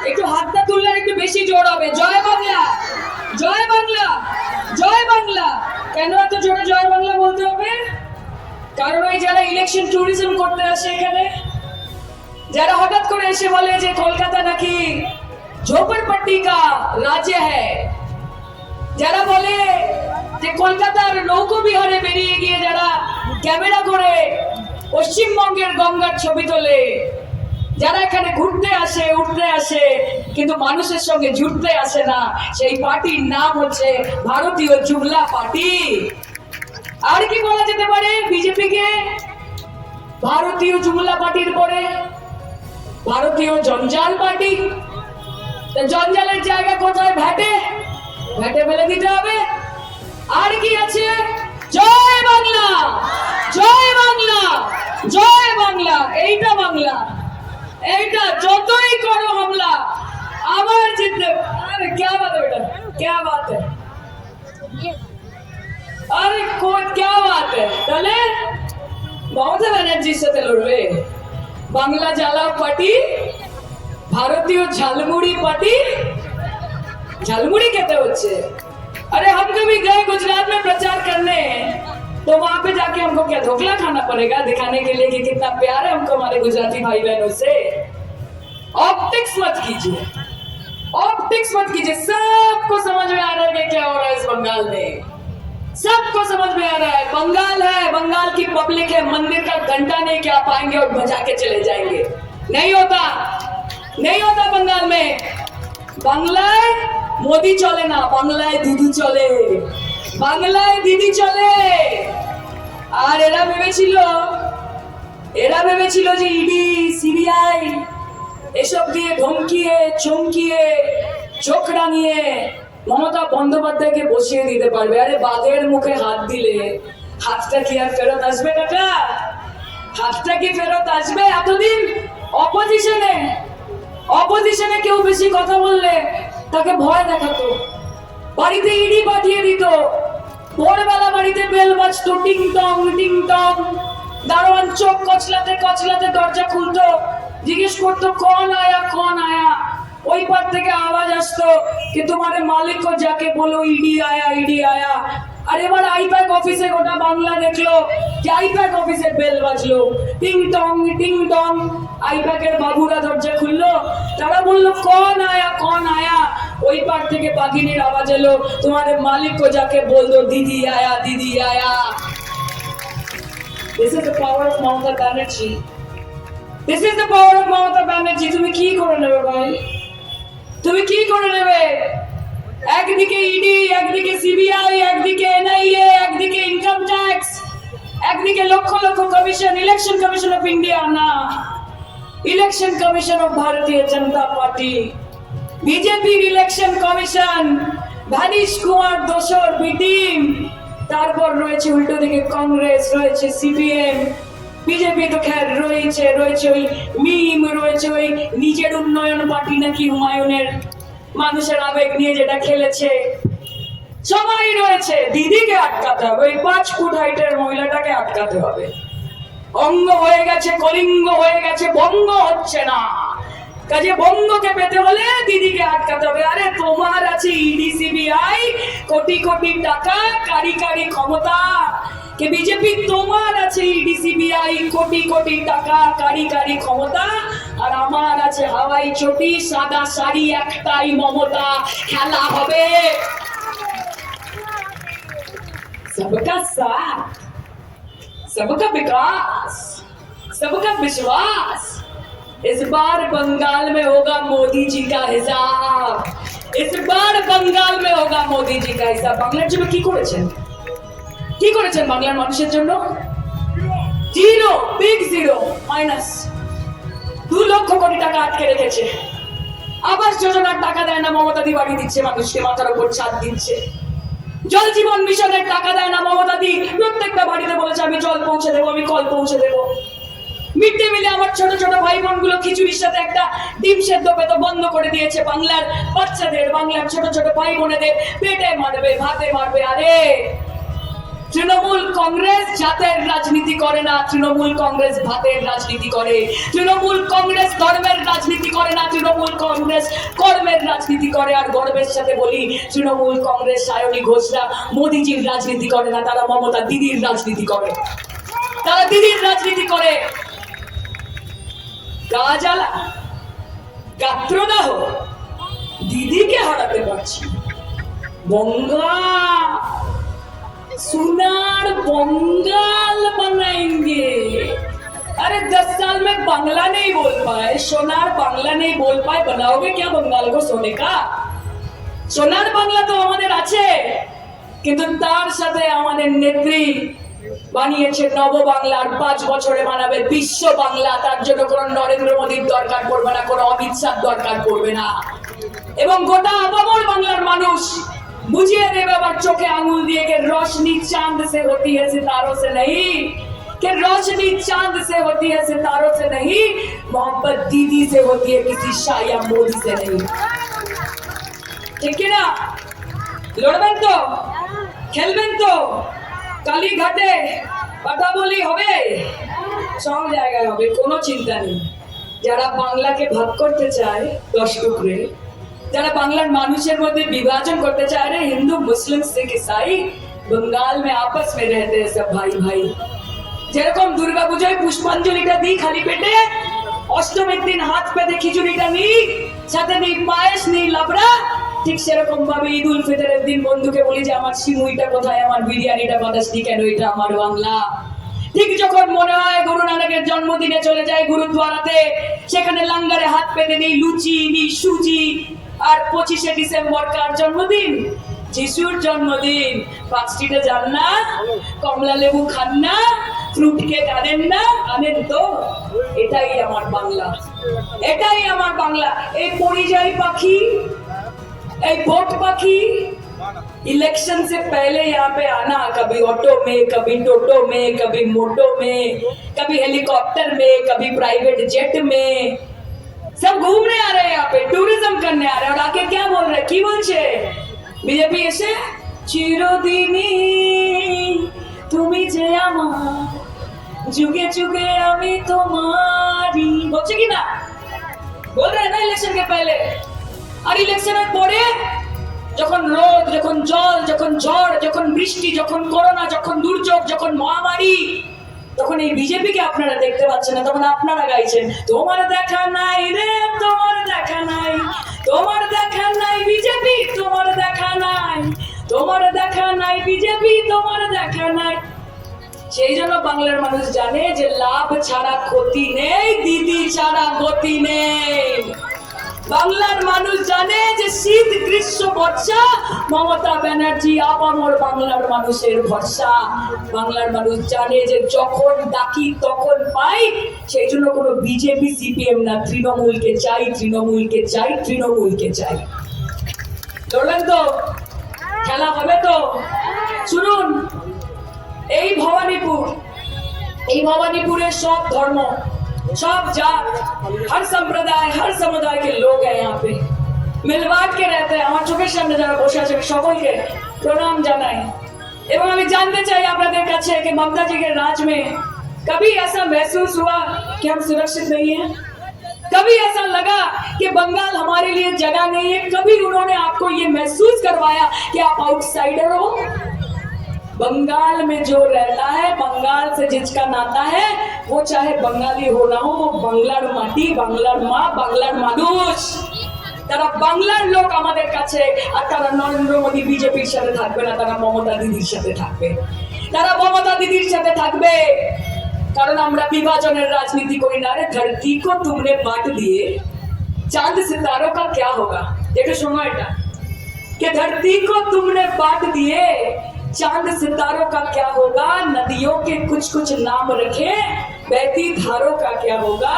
একটু হাতটা তুললে একটু বেশি জোর হবে। জয় বাংলা, জয় বাংলা, জয় বাংলা। কেন এত জোরে জয় বাংলা বলতে হবে? কারণ ওই যারা ইলেকশন ট্যুরিজম করতে আসে এখানে, যারা হঠাৎ করে এসে বলে যে কলকাতা নাকি ঝোপড়পট্টি কা রাজ্য হ্যায়, যারা বলে যে কলকাতার নৌকোবিহারে বেরিয়ে গিয়ে যারা ক্যামেরা করে পশ্চিমবঙ্গের গঙ্গার ছবি তোলে, যারা এখানে ঘুরতে আসে উঠতে আসে কিন্তু মানুষের সঙ্গে জুড়তে আসে না, সেই পার্টির নাম হচ্ছে ভারতীয় জুমলা পার্টি। আর কি বলা যেতে পারে বিজেপিকে ভারতীয় জুমলা পার্টির পরে? ভারতীয় জঞ্জাল পার্টি। জঞ্জালের জায়গা কোথায়? ভ্যাটে, ভ্যাটে ফেলে দিতে হবে। আর কি আছে? জয় বাংলা, জয় বাংলা, জয় বাংলা। এইটা বাংলা, এইটা যতই করো হামলা আবার জিততে। আরে क्या बात है बेटा, क्या बात है, আরে क्या बात है। তাহলে মমতা ব্যানার্জির সাথে লড়বে বাংলা জ্বালাও পার্টি, ভারতীয় ঝালমুড়ি पार्टी। झालमुड़ी कहते होच्छे। अरे हम कभी गए गुजरात में प्रचार करने, तो वहां पे जाके हमको क्या ढोकला खाना पड़ेगा दिखाने के लिए कि कितना प्यार है हमको हमारे गुजराती भाई बहनों से। ऑप्टिक्स मत कीजिए, ऑप्टिक्स मत कीजिए। सबको समझ में आ रहा है कि क्या हो रहा है इस बंगाल में, सबको समझ में आ रहा है। बंगाल है, बंगाल की पब्लिक है, मंदिर का घंटा नहीं कि आप आएंगे और बजा के चले जाएंगे। नहीं होता, नहीं होता बंगाल में। বাংলায় মোদি চলে না, বাংলায় দিদি চলে, বাংলায় দিদি চলে। আর এরা ভেবেছিল যে ইডি সিবিআই এসব দিয়ে ধমকিয়ে চমকিয়ে চোখ রাঙিয়ে মমতা বন্দ্যোপাধ্যায়কে বসিয়ে দিতে পারবে। আরে বাঘের মুখে হাত দিলে হাতটা কি আর ফেরত আসবে? কাকা, হাতটা কি ফেরত আসবে? এতদিন অপোজিশনে কেউ বেশি কথা বললে তাকে ভয় দেখাতো, বাড়িতে ইডি পাঠিয়ে দিত, ভোরবেলা বাড়িতে বেল বাজতো টিং টং টিং টং, দারোয়ান চোখ কচলাতে কচলাতে দরজা খুলতো, জিজ্ঞেস করতো কौन आया कौन आया। ওই পার থেকে আওয়াজ আসতো कि तुम्हारे मालिक को जाके बोलो ईडी आया ईडी आया। আর এবার আইপ্যাক অফিসে গোটা বাংলা দেখলো যে আইপ্যাক অফিসে বেল বাজলো টিং টং টিং টং। আইপ্যাকের বাবুরা দরজা খুললো, তারা বললো कौन आया कौन आया। ওই পার থেকে বাঘিনীর আওয়াজ এলো तुम्हारे मालिक को जाके बोल दो दीदी आया दीदी आया। This is the power of Mamata Banerjee. This is the power of Mamata Banerjee. তুমি কি করে নেবে ভাই, তুমি কি করে নেবে? একদিকে ইডি, একদিকে সিবিআই, একদিকে এনআইএ, একদিকে ইনকাম ট্যাক্স, একদিকে লক্ষ লক্ষ commission. Election commission of India না, election commission of Bharatiya Janata party, বিজেপির ইলেকশন কমিশন, ভানিশ কুমার দোসর বি টিম। তারপর রয়েছে উল্টো দিকে কংগ্রেস, রয়েছে সিপিএম, বিজেপি তো খের রয়েছে, রয়েছে ওই মিম, রয়েছে ওই নিজের উন্নয়ন পার্টি নাকি হুমায়ুনের, মানুষের আবেগ নিয়ে যেটা খেলেছে, সবাই রয়েছে। দিদিকে আটকাতে হবে, ওই 5 ফুট হাইটের মহিলাটাকে আটকাতে হবে। অঙ্গ হয়ে গেছে, কলিঙ্গ হয়ে গেছে, বঙ্গ হচ্ছে না। কাজে বঙ্গকে পেতে হলে দিদিকে আটকাতে হবে। আরে তোমার আছে ইডি সিবিআই, কোটি কোটি টাকা, কারি কারি ক্ষমতা। কে বিজেপি তোমার আছে ইডি সিবিআই, কোটি কোটি টাকা, কারি কারি ক্ষমতা। আর আমার আছে হাওয়াই চটি, সাদা শাড়ি, একটাই মমতা। খেলা হবে सबका साथ, सबका विकास, सबका विश्वास। इस बार बंगाल में होगा मोदी जी का हिसाब, इस बार बंगाल में होगा मोदी जी का हिसाब। বাংলার জন্য কি করেছেন, কি করেছেন বাংলার মানুষের জন্য? Zero, big zero, minus. 2 lakh crore টাকা আটকে রেখেছে। আবাস যোজনার টাকা দেয় না, মমতা দি বাড়ি দিচ্ছে মানুষকে, মাথার উপর ছাদ দিচ্ছে। জল জীবন মিশনের টাকা দেয় না, মমতা দি প্রত্যেকটা বাড়িতে বলেছে আমি জল পৌঁছে দেবো, আমি কল পৌঁছে দেবো। মিড ডে মিলে আমার ছোট ছোট ভাই বোনগুলো খিচুড়ির সাথে একটা ডিম সেদ্ধ পেতে বন্ধ করে দিয়েছে। বাংলার বাচ্চাদের, বাংলার ছোট ছোট ভাই বোনেদের পেটে মারবে, ভাতে মারবে। আরে তৃণমূল কংগ্রেস জাতের রাজনীতি করে না, তৃণমূল কংগ্রেস ভাতের রাজনীতি করে। তৃণমূল কংগ্রেস ধর্মের রাজনীতি করে না, তৃণমূল কংগ্রেস কর্মের রাজনীতি করে। আর গর্বের সাথে বলি, তৃণমূল কংগ্রেস সায়নী ঘোষরা মোদিজির রাজনীতি করে না, তারা মমতা দিদির রাজনীতি করে, তারা দিদির রাজনীতি করে। গা জ্বালা, গাত্রদাহ, দিদিকে হারাতে পারছি। बंगा सुनार बंगाल बनाएंगे। अरे 10 साल में बांग्ला नहीं बोल पाए, सोनार बांग्ला नहीं बोल पाए, बनाओगे क्या बंगाल को सोने का? সোনার বাংলা তো আমাদের আছে, কিন্তু তার সাথে আমাদের নেত্রী বানিয়েছে নব বাংলার 5 বছরে বানাবে বিশ্ব বাংলা। তার জন্য কোনো নরেন্দ্র মোদীর দরকার পড়বে না, কোনো অমিত শাহ দরকার পড়বে না। এবং গোটা আপামর বাংলার মানুষ बुझिए देवे बार चोखे आंगुल दिए कि रोशनी चांद से होती है सितारों से नहीं, कि रोशनी चांद से होती है सितारों से नहीं, मोहब्बत दीदी से होती है किसी शाह या मोदी से नहीं। ठीक है ना? লড়বেন তো, খেলবেন তো, কালীঘাটে কথা বলি হবে, সব জায়গায় হবে, কোনো চিন্তা নেই। যারা বাংলাকে ভাগ করতে চায় 10 টুকরে, যারা বাংলার মানুষের মধ্যে বিভাজন করতে চায়, রে হিন্দু মুসলিম শিখ ইসাই बंगाल में आपस में रहते हैं सब भाई भाई। যেরকম দুর্গা পূজায় পুষ্পাঞ্জলিটা দিই খালি পেটে, অষ্টমীর দিন হাত পেতে খিচুড়িটা নিই, সাথে নেই পায়েস নেই লাবড়া, ঠিক সেরকম ভাবে ঈদ উল ফিতরের দিন বন্ধুকে বলি যে আমার সিমুইটা কোথায়, আমার বিরিয়ানিটা বাতাসনি কেন, এটা আমার বাংলা। ঠিক যখন মনে হয় গুরু নানকের জন্মদিনে চলে যায় গুরুদ্বারাতে, সেখানে লাঙ্গারে হাত পেতে নেই লুচি নেই সুজি। আর 25শে ডিসেম্বর কার জন্মদিন? যিশুর জন্মদিন। পাঁচটিটা যান না, কমলা লেবু খান না, ফ্রুট কেক আনেন না, আনেন তো? এটাই আমার বাংলা, এটাই আমার বাংলা। এই পরিযায়ী পাখি, এই ভোট পাখি, इलेक्शन से पहले यहाँ पे आना, कभी ऑटो में, कभी टोटो में, कभी मोटो में, कभी हेलीकॉप्टर में, कभी प्राइवेट जेट में, सब घूमने आ रहे हैं यहाँ पे, टूरिज्म करने आ रहे हैं। और आके क्या बोल रहे, की बोलছে বিজেপি এসে চিরদিনই তুমি যে আমার, যুগে যুগে আমি তোমারই, বলছে কি না? बोल रहे हैं ना इलेक्शन के पहले। আর ইলেকশনের পরে যখন রোদ, যখন জল, যখন ঝড়, যখন বৃষ্টি, যখন করোনা, যখন দুর্যোগ, যখন মহামারী, তখন এই বিজেপিকে আপনারা দেখতে পাচ্ছেন না, তখন আপনারা গাইছেন তোমার দেখা নাই রে, তোমার দেখা নাই, তোমার দেখা নাই বিজেপি, তোমার দেখা নাই, তোমার দেখা নাই বিজেপি, তোমার দেখা নাই। সেই জন্য বাংলার মানুষ জানে যে লাভ ছাড়া ক্ষতি নেই, দিদি ছাড়া গতি নেই। বাংলার মানুষ জানে যে শীত গ্রীষ্ম বর্ষা মমতা ব্যানার্জি আপামর বাংলার মানুষের ভরসা। বাংলার মানুষ জানে যে যখন ডাকি তখন পাই, সেই জন্য কোনো বিজেপি সিপিএম না, তৃণমূলকে চাই, তৃণমূলকে চাই, তৃণমূলকে চাই। ধরলেন তো? খেলা হবে তো? শুনুন, এই ভবানীপুর, এই ভবানীপুরের সব ধর্ম, सब जात, हर संप्रदाय, हर समुदाय के लोग हैं यहाँ पे, मिलबाट के रहते हैं। আমার চোখের সামনে যারা বসে আছে সকলকে প্রণাম জানাই। এবং আমি জানতে চাই আপনাদের কাছে कि ममता जी के राज में कभी ऐसा महसूस हुआ कि हम सुरक्षित नहीं हैं? कभी ऐसा लगा कि बंगाल हमारे लिए जगह नहीं है? कभी उन्होंने आपको ये महसूस करवाया कि आप आउटसाइडर हो? बंगाल में जो रहता है, बंगाल से जिसका नाता है, वो चाहे बंगाली हो ना हो, वो বাংলার মাটি, বাংলার মা, বাংলার মানুষ, তারা বাংলার লোক আমাদের কাছে। আর তারা নরেন্দ্র মোদী বিজেপির সাথে থাকবে না, তারা মমতা দিদির সাথে থাকবে, তারা মমতা দিদির সাথে থাকবে। কারণ আমরা বিভাজনের রাজনীতি করি না। আরে ধরती को तुमने बांट दिए, चांद सितारों का क्या होगा? একটু শোনো এটা, कि धरती को तुमने बांट दिए, चांद सितारों का क्या होगा? नदियों के कुछ कुछ नाम रखे, बहती धारों का क्या होगा?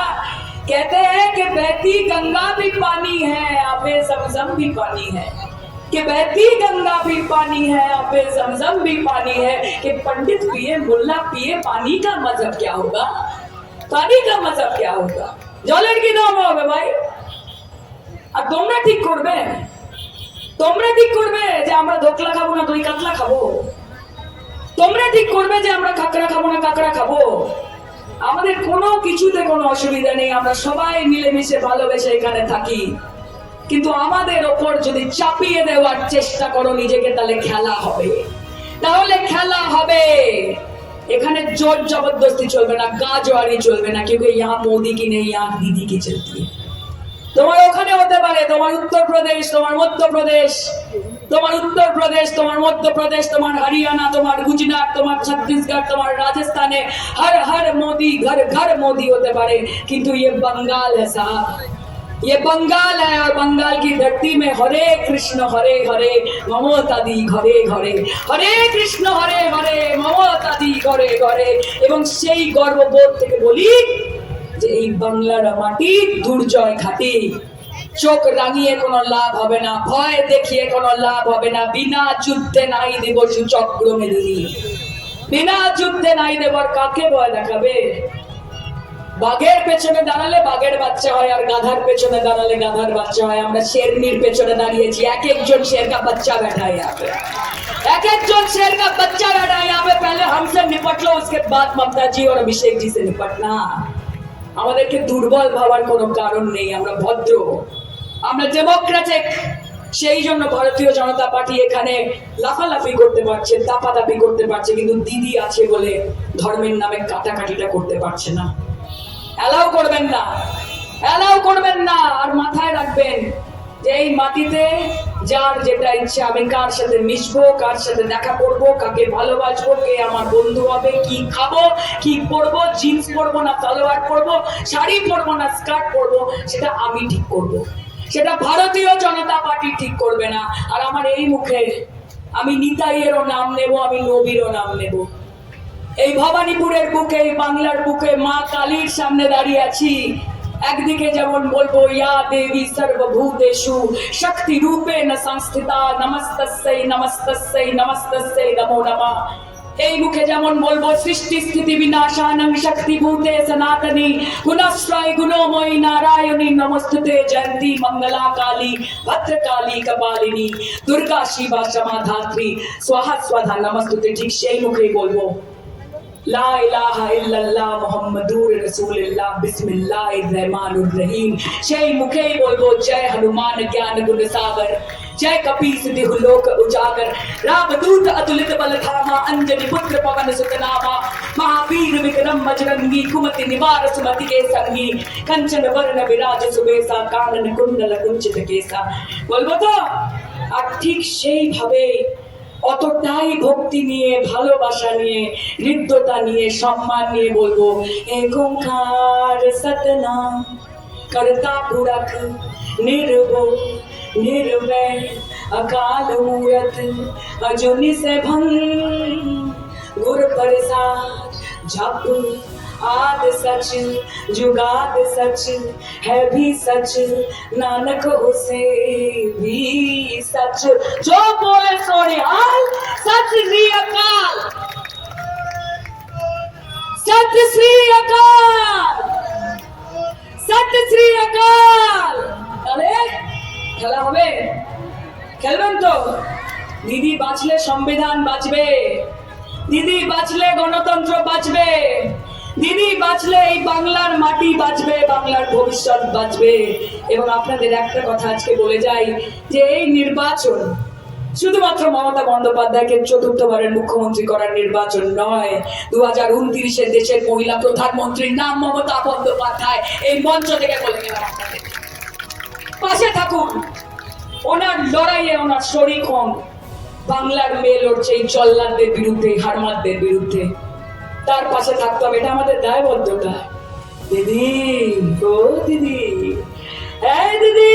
कहते हैं कि बहती गंगा भी पानी है, आबे जमजम भी पानी है, कि बहती गंगा भी पानी है, आबे जमजम भी पानी है, कि पंडित पिए मुल्ला पिए, पानी का मजहब क्या होगा? पानी का मजहब क्या होगा? জলের কি দাম হবে ভাই? আর তোমরা ঠিক করবে, তোমরা ঠিক করবে যে আমরা ধোকলা খাবো না দই কাতলা খাবো। তোমরা ঠিক করবে যে আমরা কাঁকড়া খাবো না কাঁকড়া খাবো, আমাদের কোনো কিছুতে কোনো অসুবিধা নেই, আমরা সবাই মিলেমিশে ভালোবেসে এখানে থাকি। কিন্তু আমাদের ওপর যদি চাপিয়ে দেওয়ার চেষ্টা করো নিজেকে, তাহলে খেলা হবে, তাহলে খেলা হবে। এখানে জোর জবরদস্তি চলবে না, গাজওয়ারি চলবে না, क्योंकि यहाँ मोदी की नहीं यहाँ दीदी की चलती है। তোমার ওখানে হতে পারে, তোমার উত্তরপ্রদেশ, তোমার মধ্যপ্রদেশ, তোমার উত্তরপ্রদেশ, তোমার মধ্যপ্রদেশ, তোমার হরিয়ানা, তোমার গুজরাট, তোমার ছত্তিশগড়, তোমার রাজস্থানে हर हर मोदी, घर घर मोदी होते पारे, किंतु ये बंगाल है साहब, ये बंगाल है। और बंगाल की धरती में हरे कृष्ण हरे हरे ममता दी घरे घरे, हरे कृष्ण हरे हरे ममता दी घरे घरे। এবং সেই গর্ববোধ থেকে বলি যে এই বাংলার মাটি দুর্জয় ঘাটি। চোখ রাঙিয়ে কোনো লাভ হবে না, ভয় দেখিয়ে কোনো লাভ হবে না। বিনা যুদ্ধে নাই দেব চক্র মেদিনী, বিনা যুদ্ধে নাই দেবর কাকে ভয় দেখাবে? বাঘের পেছনে দাঁড়ালে বাঘের বাচ্চা হয়, আর গাধার পেছনে দাঁড়ালে গাধার বাচ্চা হয়। আমরা शेरनीर পেছনে দাঁড়িয়েছি, এক একজন शेर का बच्चा बैठा है यहाँ पे, एक एक जन शेर का बच्चा बैठा है यहाँ पे। पहले हमसे निपट लो, उसके बाद ममता जी और अभिषेक जी से निपटना। আমাদেরকে দুর্বল ভাবার কোনো কারণ নেই, আমরা ভদ্র, আমরা ডেমোক্রেটিক। সেই জন্য ভারতীয় জনতা পার্টি এখানে লাফালাফি করতে পারছে, দাপাদাপি করতে পারছে, কিন্তু দিদি আছে বলে ধর্মের নামে কাটাকাটিটা করতে পারছে না। অ্যালাউ করবেন না, অ্যালাউ করবেন না। আর মাথায় রাখবেন যে এই মাটিতে যার যেটা ইচ্ছা, আমি কার সাথে মিশবো, কার সাথে দেখা করবো, কাকে ভালোবাসবো, কে আমার বন্ধু হবে, কি খাবো, কি পরবো, জিন্স পরবো না সালোয়ার পরবো, শাড়ি পরবো না স্কার্ট পরবো, সেটা আমি ঠিক করবো, সেটা ভারতীয় জনতা পার্টি ঠিক করবে না। আর আমার এই মুখে আমি নিতাইয়েরও নাম নেব, আমি নবীরও নাম নেব। এই ভবানীপুরের বুকে, এই বাংলার বুকে মা কালীর সামনে দাঁড়িয়ে আছি। একদিকে যেমন বলবো ইয়া দেবী সর্বভূতেষু শক্তি রূপেণ সংস্থিতা নমস্তস্যৈ নমস্তস্যৈ নমস্তস্যৈ নমো নমঃ। এই মুখে যেমন বলবো সৃষ্টি স্থিতি বিনাশানং শক্তি ভূতে সনাতনী গুণশ্রয় গুণময়ী নারায়ণী নমস্তুতে জয়ন্তী মঙ্গলা কালী ভদ্রকালী কপালিনী দুর্গা শিবা সমাধাত্রী স্বাহা স্বাধা নমস্তুতে। ঠিক সেই মুখেই বলবো লা ইলাহা ইল্লাল্লাহ মুহাম্মাদুর রাসূলুল্লাহ বিসমিল্লাহির রহমানির রহিম। সেই মুখেই বলবো জয় হনুমান জ্ঞান গুণ সাগর, जय कपीस देहु लोक उजागर, रामदूत अतुलित बल धामा, अंजनी पुत्र पवन सुत नामा, महावीर विक्रम बजरंगी, कुमति निवार सुमति के संगी, कंचन वर्ण विराज सुबेसा, कानन कुंडल कुंचित केसा। বলবো তো? আর ঠিক সেইভাবে অতটাই ভক্তি নিয়ে, ভালোবাসা নিয়ে, হৃদ্যতা নিয়ে, সম্মান নিয়ে বলবো এক ওঙ্কার সতনাম करता पुरख निर्भो निर्वैर अकाल मूरत अजूनि से भंग गुर प्रसाद जप आद सच जुगाद सच है भी सच नानक उसे भी सच। जो बोले सोने हाल सत श्री अकाल, सत श्री अकाल, सत श्री अकाल। अरे খেলা হবে, খেলবেন তো? দিদি বাঁচলে সংবিধান বাঁচবে, দিদি বাঁচলে গণতন্ত্র বাঁচবে, দিদি বাঁচলে এই বাংলার মাটি বাঁচবে, বাংলার ভবিষ্যৎ বাঁচবে। এবং আপনাদের একটা কথা আজকে বলে যাই যে এই নির্বাচন শুধুমাত্র মমতা বন্দ্যোপাধ্যায়কে চতুর্থবারের মুখ্যমন্ত্রী করার নির্বাচন নয়। 2029-এ দেশের মহিলা প্রধানমন্ত্রীর নাম মমতা বন্দ্যোপাধ্যায়। এই মঞ্চ থেকে বলে গেলাম আপনাদের, পাশে থাকুন, ওনার লড়াইয়ে ওনার শরিক হন। বাংলার মেয়ে লড়ছে এই জল্লাদদের বিরুদ্ধে, হারমাদদের বিরুদ্ধে, তার পাশে থাকতে হবে, এটা আমাদের দায়বদ্ধতা। দিদি ও দিদি, दीदी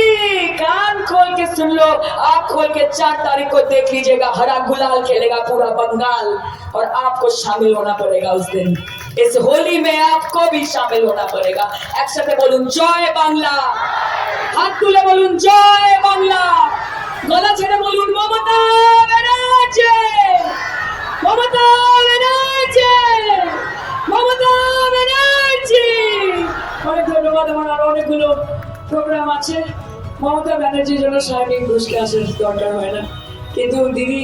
कान खोल के सुन लो, आँख खोल के 4 तारीख को देख लीजिएगा, हरा गुलाल खेलेगा पूरा बंगाल और आपको शामिल होना पड़ेगा उस दिन। इस होली में आपको भी शामिल होना पड़ेगा। एक साथ बोलूं जय बांग्ला, हाथ तुले बोलूं जय बांग्ला, गला छेड़े बोलूं ममता बनर्जी, ममता बनर्जी, ममता बनर्जी। অনেক ধন্যবাদ। আমার আরো অনেকগুলো প্রোগ্রাম আছে। মমতা ব্যানার্জির জন্য সাহেব ঘুষকে আসার দরকার হয় না, কিন্তু দিদি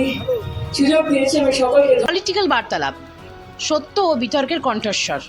সুযোগ দিয়েছে, আমি সকলকে পলিটিক্যাল বার্তালাপ, সত্য ও বিতর্কের কণ্ঠস্বর।